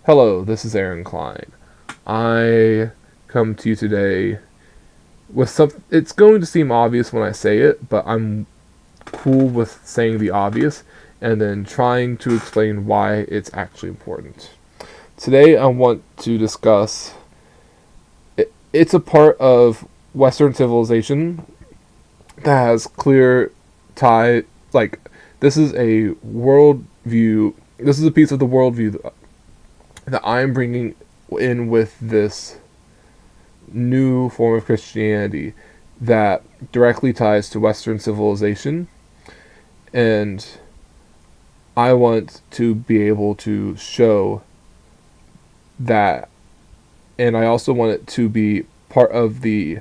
Hello, this is Aaron Klein. I come to you today with some. It's going to seem obvious when I say it, but I'm cool with saying the obvious and then trying to explain why it's actually important. Today, I want to discuss. It's a part of Western civilization that has clear tie. Like, this is a worldview. This is a piece of the worldview that I'm bringing in with this new form of Christianity that directly ties to Western civilization, and I want to be able to show that, and I also want it to be part of the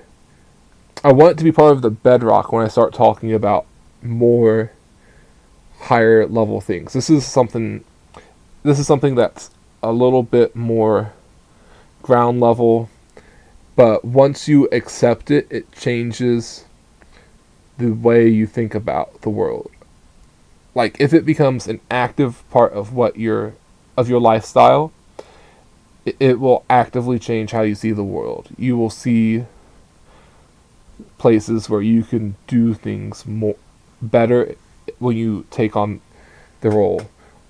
I want it to be part of the bedrock when I start talking about more higher level things. This is something that's a little bit more ground level, but once you accept it, it changes the way you think about the world. Like, if it becomes an active part of your lifestyle, it will actively change how you see the world. You will see places where you can do things more better when you take on the role.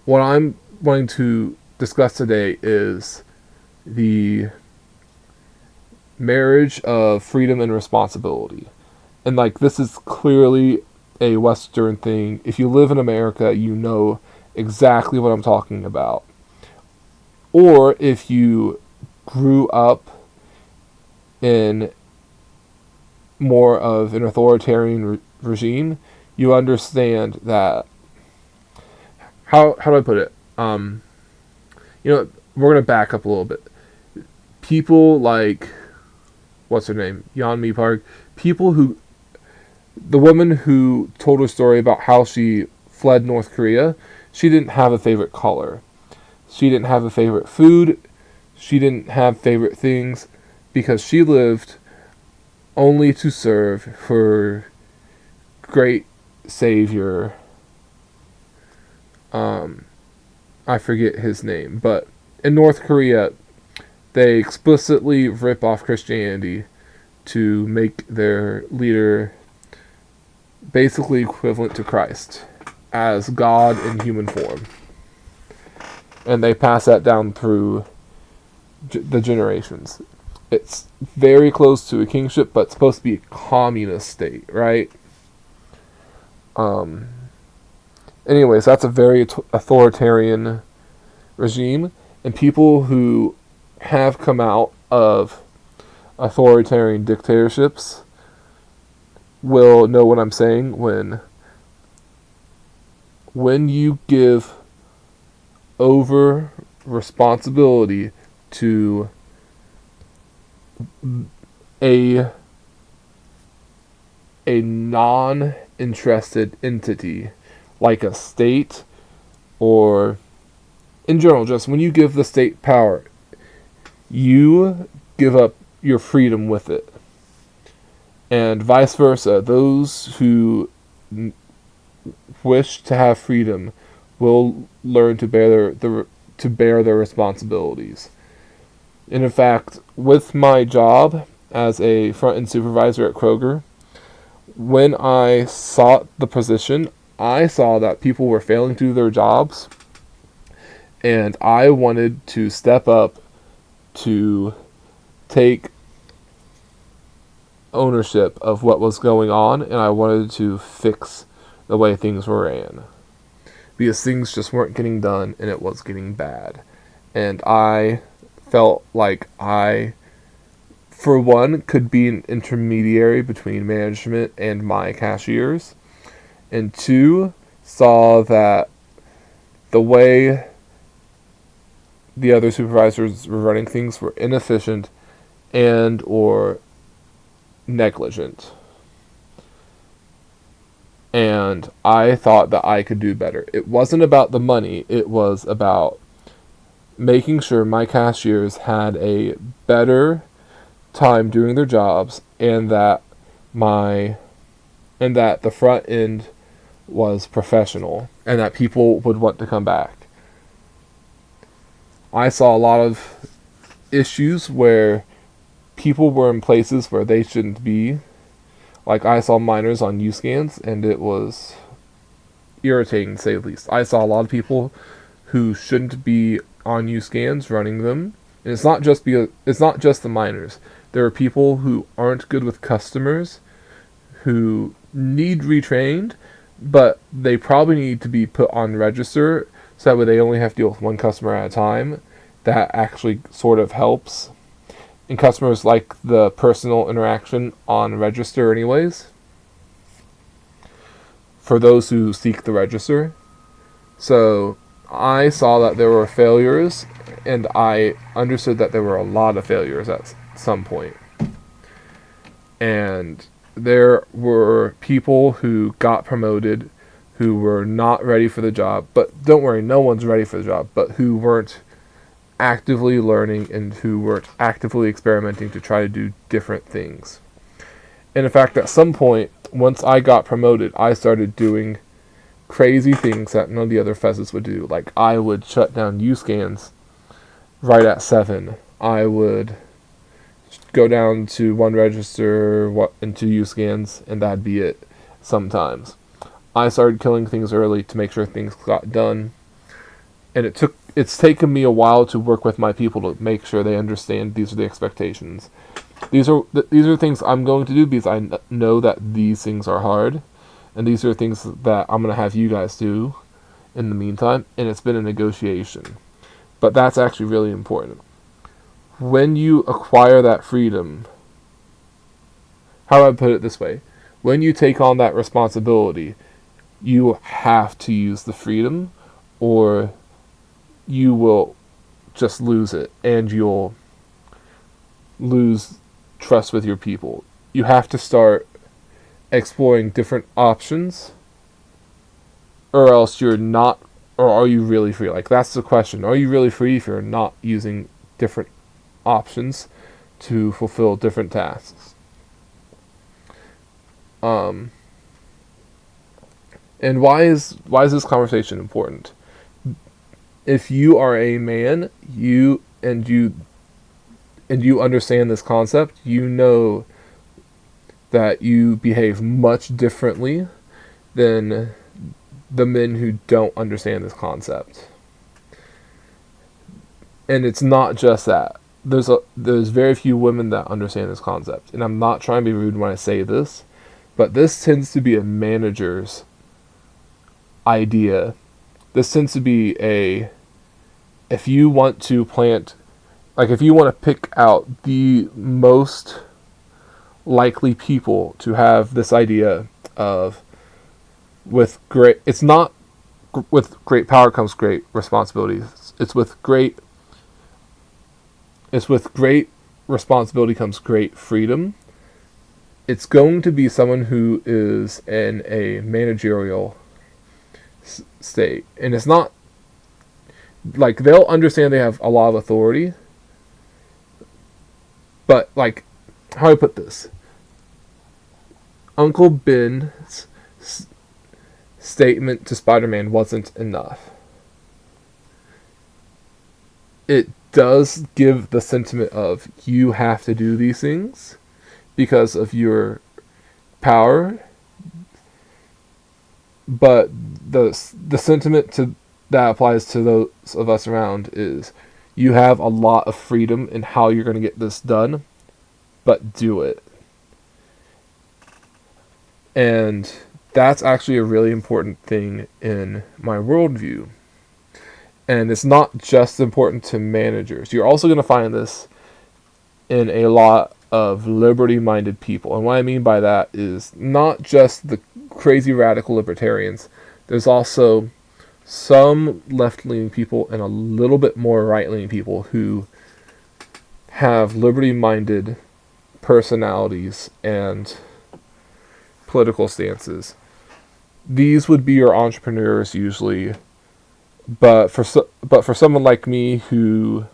What I'm wanting to discuss today is the marriage of freedom and responsibility. And like, this is clearly a Western thing. If you live in America, you know exactly what I'm talking about. Or if you grew up in more of an authoritarian regime, you understand that. How do I put it? We're gonna back up a little bit. People like, what's her name, Yeonmi Park. The woman who told her story about how she fled North Korea, she didn't have a favorite color. She didn't have a favorite food. She didn't have favorite things because she lived only to serve her great savior. I forget his name, but in North Korea, they explicitly rip off Christianity to make their leader basically equivalent to Christ as God in human form. And they pass that down through the generations. It's very close to a kingship, but it's supposed to be a communist state, right? Anyways, that's a very authoritarian regime, and people who have come out of authoritarian dictatorships will know what I'm saying when you give over responsibility to a non-interested entity like a state, or in general, just when you give the state power, you give up your freedom with it. And vice versa, those who wish to have freedom will learn to bear their responsibilities. And in fact, with my job as a front-end supervisor at Kroger, when I sought the position, I saw that people were failing to do their jobs, and I wanted to step up to take ownership of what was going on, and I wanted to fix the way things were ran. Because things just weren't getting done, and it was getting bad. And I felt like I, for one, could be an intermediary between management and my cashiers, and two, saw that the way the other supervisors were running things were inefficient and or negligent. And I thought that I could do better. It wasn't about the money, it was about making sure my cashiers had a better time doing their jobs, and that the front end was professional, and that people would want to come back. I saw a lot of issues where people were in places where they shouldn't be. Like, I saw minors on U-scans, and it was irritating to say the least. I saw a lot of people who shouldn't be on U-scans running them. And it's not just the minors. There are people who aren't good with customers, who need retrained, but they probably need to be put on register so that way they only have to deal with one customer at a time. That actually sort of helps. And customers like the personal interaction on register anyways, for those who seek the register. So I saw that there were failures, and I understood that there were a lot of failures at some point. And there were people who got promoted who were not ready for the job. But don't worry, no one's ready for the job, but who weren't actively learning and who weren't actively experimenting to try to do different things. And in fact, at some point, once I got promoted, I started doing crazy things that none of the other fezzes would do. Like, I would shut down U-scans right at 7. I would go down to one register and 2 U-scans, and that'd be it sometimes. I started killing things early to make sure things got done. And it's taken me a while to work with my people to make sure they understand these are the expectations. These are things I'm going to do because I know that these things are hard. And these are things that I'm going to have you guys do in the meantime. And it's been a negotiation. But that's actually really important. When you acquire that freedom, how do I put it this way? When you take on that responsibility, you have to use the freedom, or you will just lose it, and you'll lose trust with your people. You have to start exploring different options, or else you're not, or are you really free? Like, that's the question. Are you really free if you're not using different options to fulfill different tasks? And why is this conversation important? If you are a man, you understand this concept, you know that you behave much differently than the men who don't understand this concept. And it's not just that. There's very few women that understand this concept. And I'm not trying to be rude when I say this, but this tends to be a manager's idea. This tends to be if you want to pick out the most likely people to have this idea of, with great power comes great responsibilities. It's with great responsibility comes great freedom. It's going to be someone who is in a managerial state. And it's not like they'll understand they have a lot of authority. But, like, how do I put this? Uncle Ben's statement to Spider-Man wasn't enough. It does give the sentiment of you have to do these things because of your power, but the sentiment that applies to those of us around is you have a lot of freedom in how you're going to get this done, but do it. And that's actually a really important thing in my worldview. And it's not just important to managers. You're also going to find this in a lot of liberty-minded people. And what I mean by that is not just the crazy radical libertarians. There's also some left-leaning people and a little bit more right-leaning people who have liberty-minded personalities and political stances. These would be your entrepreneurs usually, but for someone like me who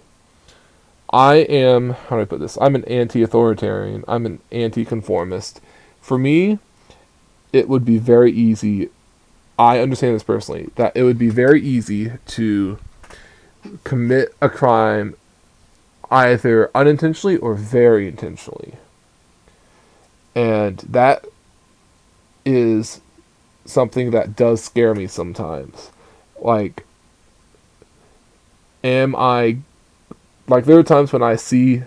how do I put this? I'm an anti-authoritarian. I'm an anti-conformist. For me, it would be very easy. I understand this personally, that it would be very easy to commit a crime either unintentionally or very intentionally. And that is something that does scare me sometimes. Like, am I, like, there are times when I see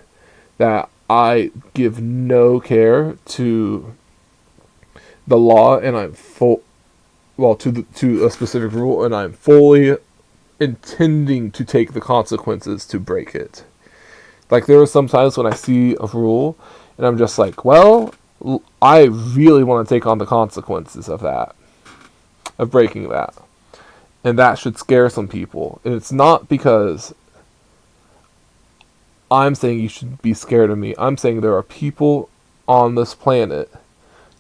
that I give no care to the law and I'm to a specific rule, and I'm fully intending to take the consequences to break it. Like, there are some times when I see a rule and I'm just like, well, I really want to take on the consequences of that, of breaking that. And that should scare some people. And it's not because I'm saying you should be scared of me. I'm saying there are people on this planet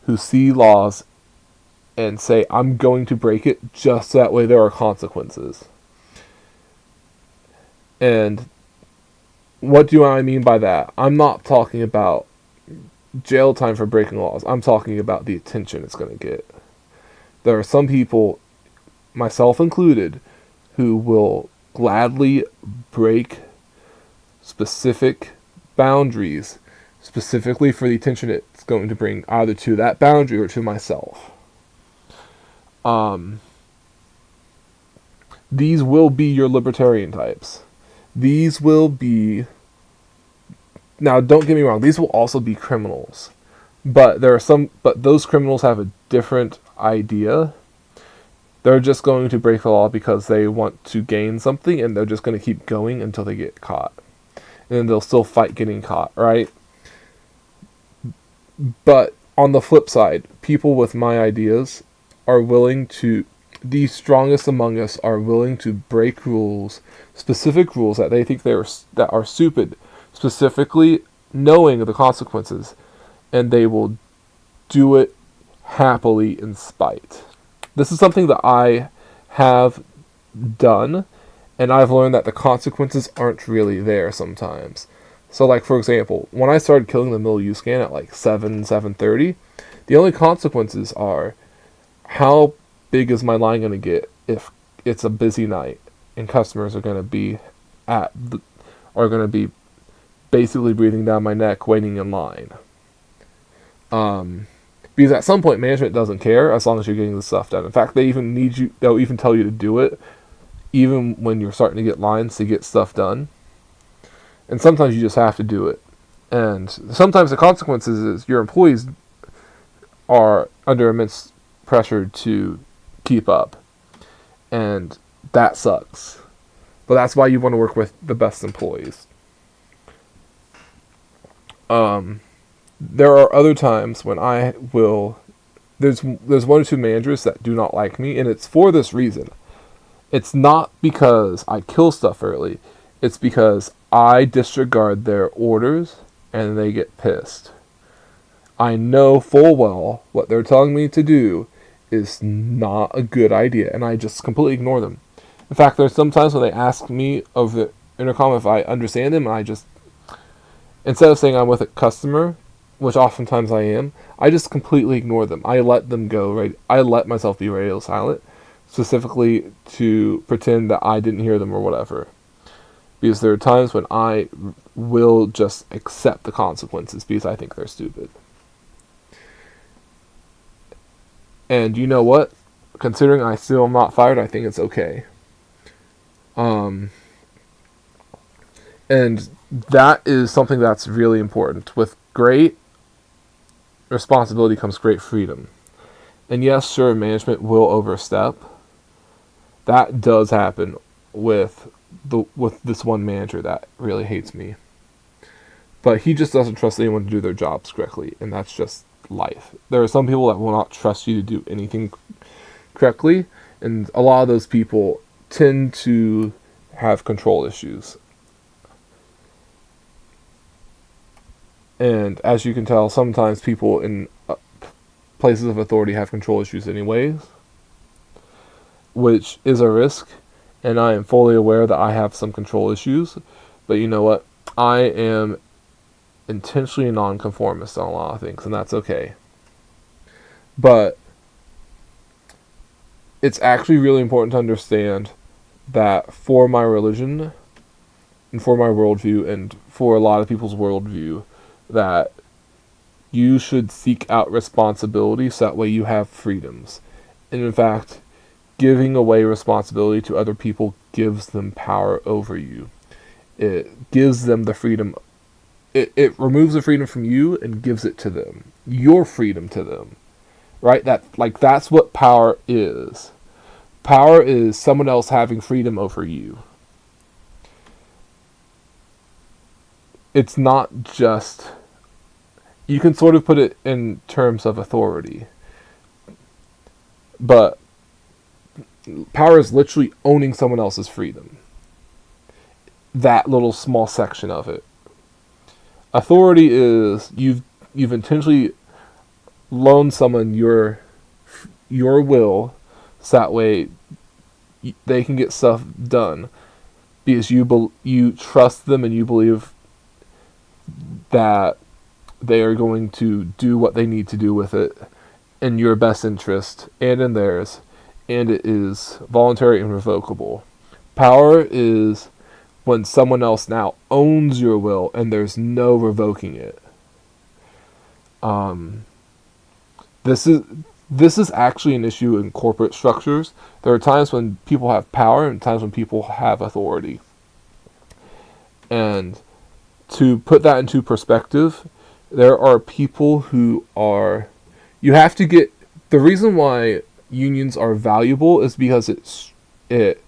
who see laws and say, I'm going to break it just so that way there are consequences. And what do I mean by that? I'm not talking about jail time for breaking laws. I'm talking about the attention it's going to get. There are some people, myself included, who will gladly break specific boundaries specifically for the attention it's going to bring either to that boundary or to myself. These will be your libertarian types. These will be... Now, don't get me wrong, these will also be criminals. But those criminals have a different idea. They're just going to break the law because they want to gain something, and they're just going to keep going until they get caught. And then they'll still fight getting caught, right? But on the flip side, people with my ideas are willing to... The strongest among us are willing to break rules, specific rules that they think that are stupid, specifically knowing the consequences, and they will do it happily in spite. This is something that I have done, and I've learned that the consequences aren't really there sometimes. So, like, for example, when I started killing the milieu scan at like 7:30, the only consequences are how big is my line going to get if it's a busy night and customers are going to be basically breathing down my neck waiting in line. Because at some point management doesn't care as long as you're getting the stuff done. In fact, they'll even tell you to do it even when you're starting to get lines to get stuff done. And sometimes you just have to do it. And sometimes the consequences is your employees are under immense pressure to keep up. And that sucks. But that's why you want to work with the best employees. There are other times when there's one or two managers that do not like me, and it's for this reason. It's not because I kill stuff early. It's because I disregard their orders and they get pissed. I know full well what they're telling me to do is not a good idea, and I just completely ignore them. In fact, there's sometimes when they ask me over the intercom if I understand them, and I just, instead of saying I'm with a customer, which oftentimes I am, I just completely ignore them. I let them go, right? I let myself be radio silent, specifically to pretend that I didn't hear them or whatever. Because there are times when I will just accept the consequences because I think they're stupid. And you know what? Considering I still am not fired, I think it's okay. And that is something that's really important. With great responsibility comes great freedom. And yes, sure, management will overstep. That does happen with this one manager that really hates me. But he just doesn't trust anyone to do their jobs correctly, and that's just life. There are some people that will not trust you to do anything correctly, and a lot of those people tend to have control issues. And as you can tell, sometimes people in places of authority have control issues anyways, which is a risk, and I am fully aware that I have some control issues, but you know what? I am intentionally nonconformist on a lot of things, and that's okay. But it's actually really important to understand that for my religion and for my worldview and for a lot of people's worldview, that you should seek out responsibility so that way you have freedoms. And in fact, giving away responsibility to other people gives them power over you. It gives them the freedom. It removes the freedom from you and gives it to them. Your freedom to them. Right? That's what power is. Power is someone else having freedom over you. It's not just... You can sort of put it in terms of authority. But power is literally owning someone else's freedom. That little small section of it. Authority is you've intentionally loaned someone your will, so that way they can get stuff done because you trust them and you believe that they are going to do what they need to do with it in your best interest and in theirs, and it is voluntary and revocable. Power is when someone else now owns your will and there's no revoking it. This is actually an issue in corporate structures. There are times when people have power and times when people have authority. And to put that into perspective, there are people who are... You have to get... The reason why unions are valuable is because it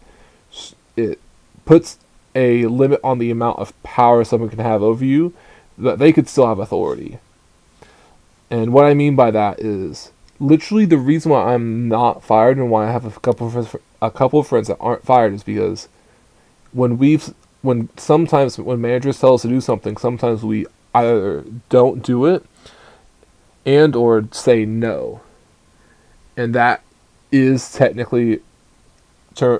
puts a limit on the amount of power someone can have over you, that they could still have authority. And what I mean by that is literally the reason why I'm not fired and why I have a couple of friends that aren't fired is because sometimes when managers tell us to do something, sometimes we either don't do it and or say no. And that is technically a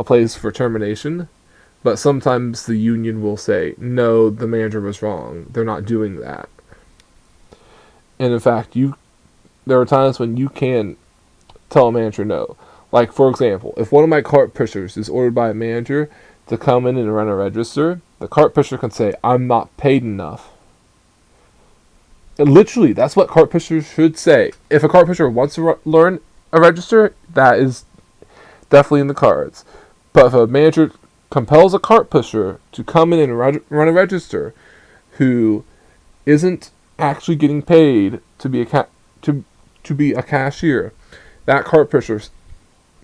place for termination, but sometimes the union will say, no, the manager was wrong. They're not doing that. And in fact, there are times when you can tell a manager no. Like, for example, if one of my cart pushers is ordered by a manager to come in and run a register, the cart pusher can say, I'm not paid enough. And literally, that's what cart pushers should say. If a cart pusher wants to learn a register, that is definitely in the cards. But if a manager compels a cart pusher to come in and run a register who isn't actually getting paid to be a cashier, that cart pusher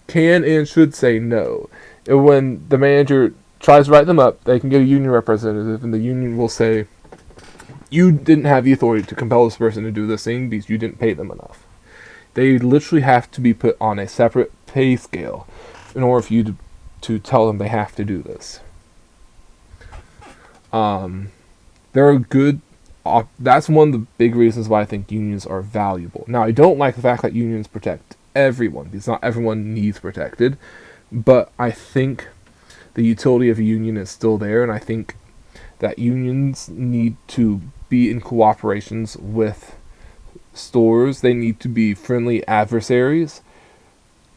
can and should say no. And when the manager tries to write them up, they can get a union representative, and the union will say, you didn't have the authority to compel this person to do this thing because you didn't pay them enough. They literally have to be put on a separate pay scale in order for you to tell them they have to do this. There are good... That's one of the big reasons why I think unions are valuable. Now, I don't like the fact that unions protect everyone, because not everyone needs protected, but I think the utility of a union is still there, and I think that unions need to be in cooperations with stores. They need to be friendly adversaries,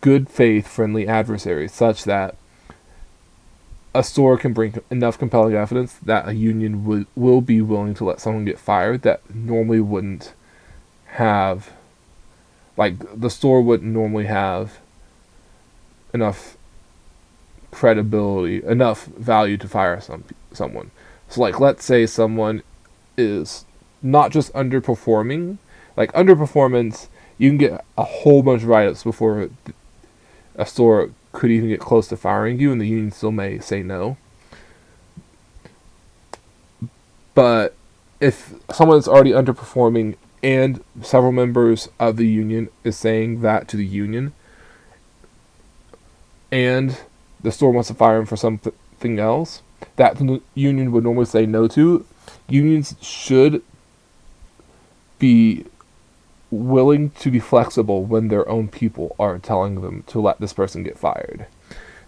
good faith friendly adversaries, such that a store can bring enough compelling evidence that a union will be willing to let someone get fired that normally wouldn't have, like, the store wouldn't normally have enough credibility, enough value to fire someone. So, like, let's say someone is not just underperforming. Like, underperformance, you can get a whole bunch of write-ups before a store could even get close to firing you, and the union still may say no. But if someone's already underperforming and several members of the union is saying that to the union, and the store wants to fire him for something else that the union would normally say no to, unions should be willing to be flexible when their own people are telling them to let this person get fired.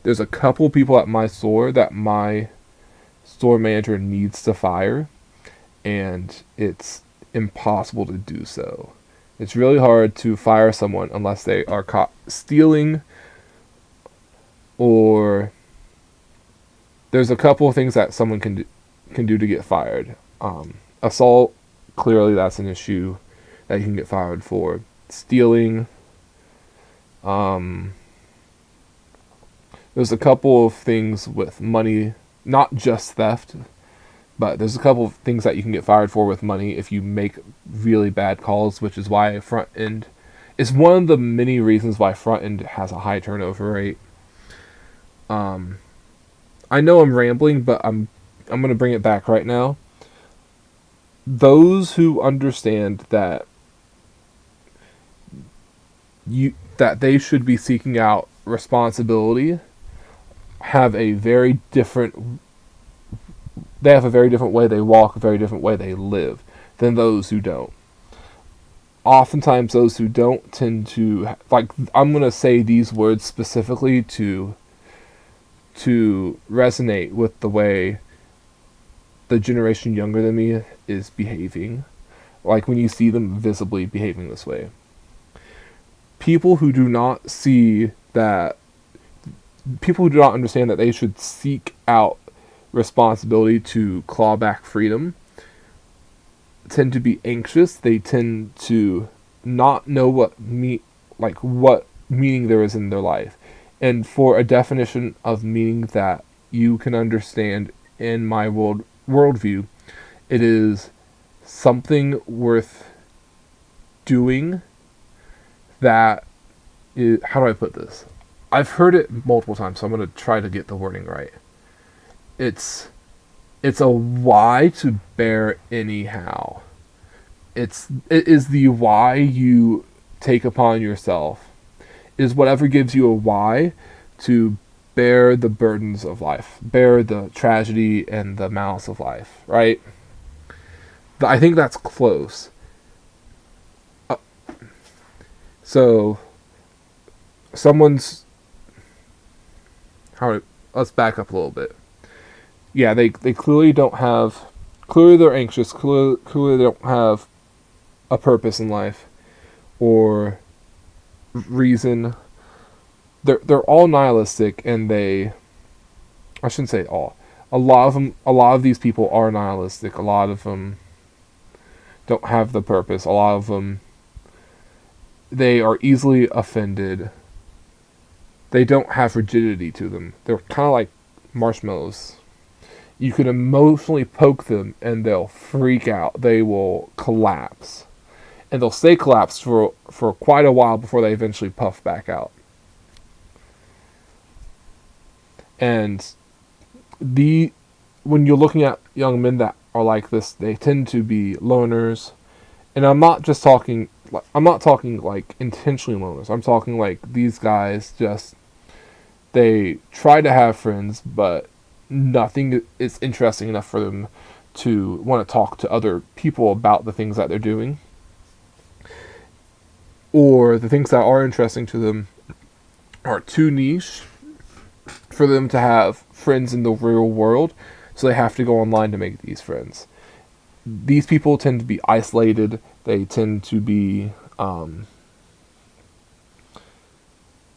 There's a couple people at my store that my store manager needs to fire, and it's impossible to do so. It's really hard to fire someone unless they are caught stealing or there's a couple of things that someone can do to get fired. Assault, clearly that's an issue that you can get fired for. Stealing, there's a couple of things with money, not just theft, but there's a couple of things that you can get fired for with money if you make really bad calls, which is why front end is one of the many reasons why front end has a high turnover rate. I know I'm rambling, but I'm going to bring it back right now. Those who understand that they should be seeking out responsibility have a very different way they walk, a very different way they live than those who don't. Oftentimes those who don't tend to, like, I'm going to say these words specifically to resonate with the way the generation younger than me is behaving. Like when you see them visibly behaving this way. People who do not understand that they should seek out responsibility to claw back freedom tend to be anxious. They tend to not know what meaning there is in their life. And for a definition of meaning that you can understand in my worldview, it is something worth doing that is, how do I put this? I've heard it multiple times, so I'm going to try to get the wording right. It's a why to bear anyhow. It is the why you take upon yourself. It is whatever gives you a why to bear the burdens of life, bear the tragedy and the malice of life, right? I think that's close. So, let's back up a little bit. Yeah, they clearly don't have, clearly they're anxious, clearly they don't have a purpose in life or reason. They're all nihilistic, and I shouldn't say all. A lot of these people are nihilistic. A lot of them don't have the purpose. A lot of them, they are easily offended. They don't have rigidity to them. They're kind of like marshmallows. You can emotionally poke them and they'll freak out. They will collapse. And they'll stay collapsed for quite a while before they eventually puff back out. And when you're looking at young men that are like this, they tend to be loners. And I'm not talking like intentionally loners. I'm talking like these guys they try to have friends, but nothing is interesting enough for them to want to talk to other people about the things that they're doing. Or the things that are interesting to them are too niche for them to have friends in the real world, so they have to go online to make these friends. These people tend to be isolated. They tend to be,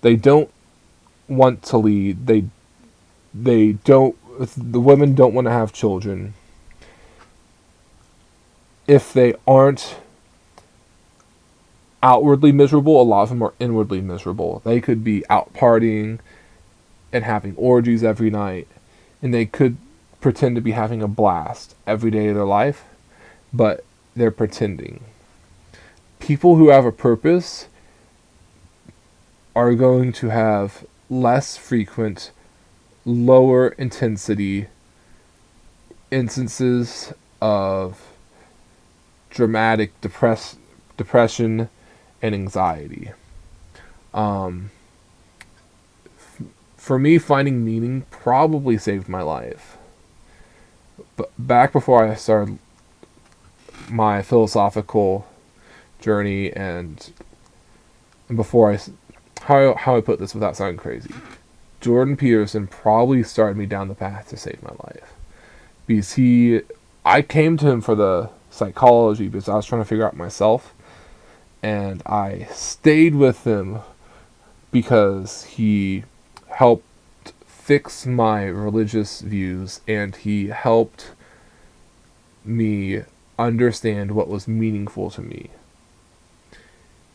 they don't want to lead. The women don't want to have children. If they aren't outwardly miserable, a lot of them are inwardly miserable. They could be out partying and having orgies every night, and they could pretend to be having a blast every day of their life, but they're pretending. People who have a purpose are going to have less frequent, lower intensity instances of dramatic depression and anxiety. For me, finding meaning probably saved my life. But back before I started my philosophical journey and before how I put this without sounding crazy, Jordan Peterson probably started me down the path to save my life. Because I came to him for the psychology because I was trying to figure out myself. And I stayed with him because he helped fixed my religious views, and he helped me understand what was meaningful to me.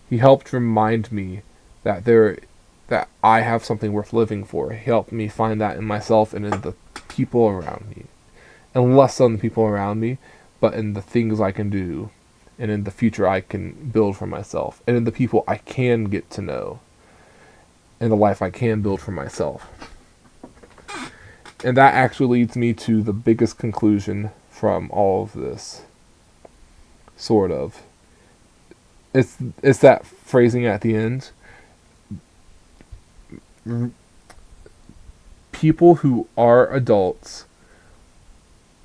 He helped remind me that I have something worth living for. He helped me find that in myself and in the people around me. And less on the people around me, but in the things I can do, and in the future I can build for myself, and in the people I can get to know, and the life I can build for myself. And that actually leads me to the biggest conclusion from all of this. Sort of. It's that phrasing at the end. People who are adults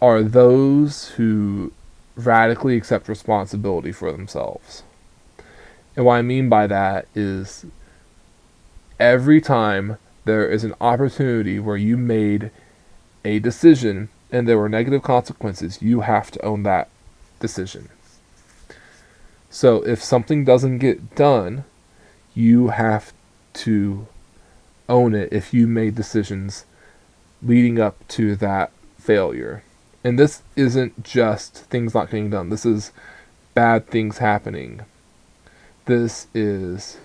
are those who radically accept responsibility for themselves. And what I mean by that is every time there is an opportunity where you made a decision and there were negative consequences, you have to own that decision. So if something doesn't get done, you have to own it if you made decisions leading up to that failure. And this isn't just things not getting done. This is bad things happening. This is,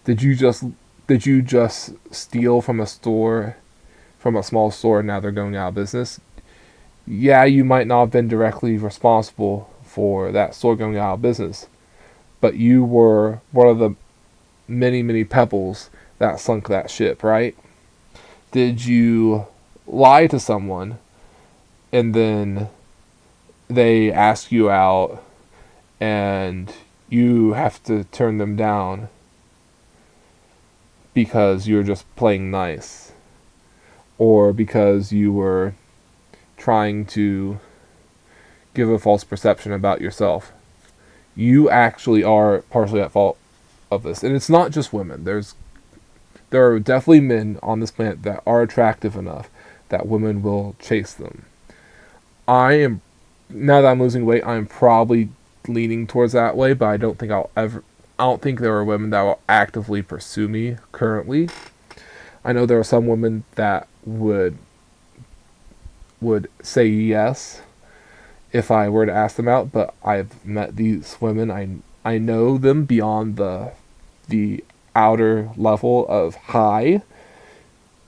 did you just steal from a small store, and now they're going out of business? Yeah, you might not have been directly responsible for that store going out of business, but you were one of the many, many pebbles that sunk that ship, right? Did you lie to someone and then they ask you out and you have to turn them down because you're just playing nice, or because you were trying to give a false perception about yourself? You actually are partially at fault of this. And it's not just women. There are definitely men on this planet that are attractive enough that women will chase them. Now that I'm losing weight, I'm probably leaning towards that way, but I don't think there are women that will actively pursue me currently. I know there are some women that would say yes if I were to ask them out, but I've met these women. I know them beyond the outer level of high,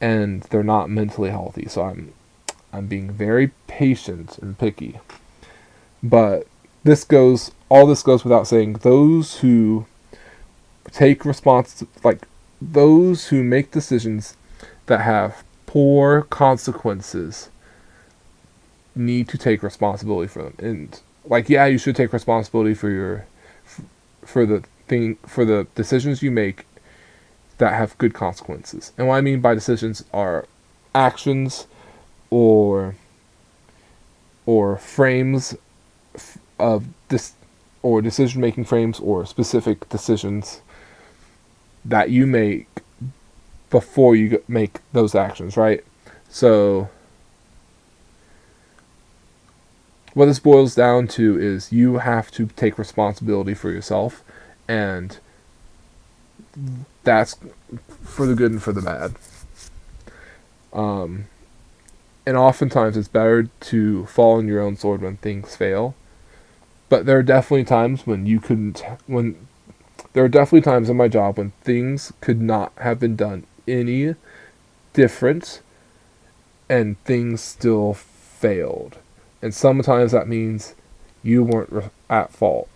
and they're not mentally healthy. So I'm being very patient and picky. But all this goes without saying. Those who those who make decisions that have poor consequences need to take responsibility for them. And you should take responsibility for the decisions you make that have good consequences. And what I mean by decisions are actions or frames of this, or decision making frames, or specific decisions that you make before you make those actions, right? So what this boils down to is you have to take responsibility for yourself, and that's for the good and for the bad. And oftentimes it's better to fall on your own sword when things fail. But there are definitely times when there are definitely times in my job when things could not have been done any different, and things still failed. And sometimes that means you weren't at fault.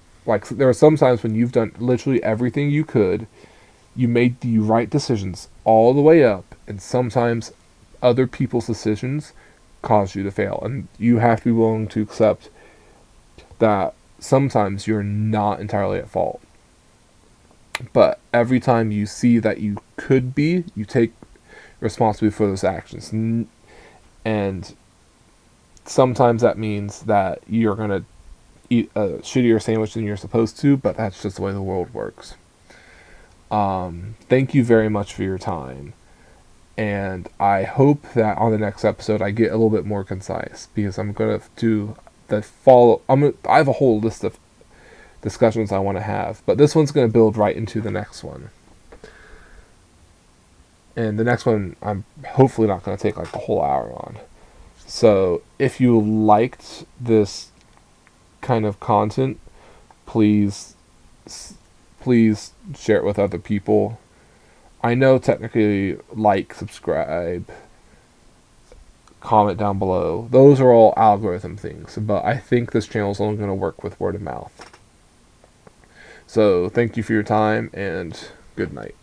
There are some times when you've done literally everything you could, you made the right decisions all the way up, and sometimes other people's decisions cause you to fail. And you have to be willing to accept that sometimes you're not entirely at fault. But every time you see that you could be, you take responsibility for those actions. And sometimes that means that you're going to eat a shittier sandwich than you're supposed to, but that's just the way the world works. Thank you very much for your time. And I hope that on the next episode I get a little bit more concise, because I'm going to do I have a whole list of discussions I want to have, but this one's going to build right into the next one. And the next one, I'm hopefully not going to take like a whole hour on. So if you liked this kind of content, please please share it with other people. I know technically like, subscribe, comment down below. Those are all algorithm things, but I think this channel is only going to work with word of mouth. So thank you for your time and good night.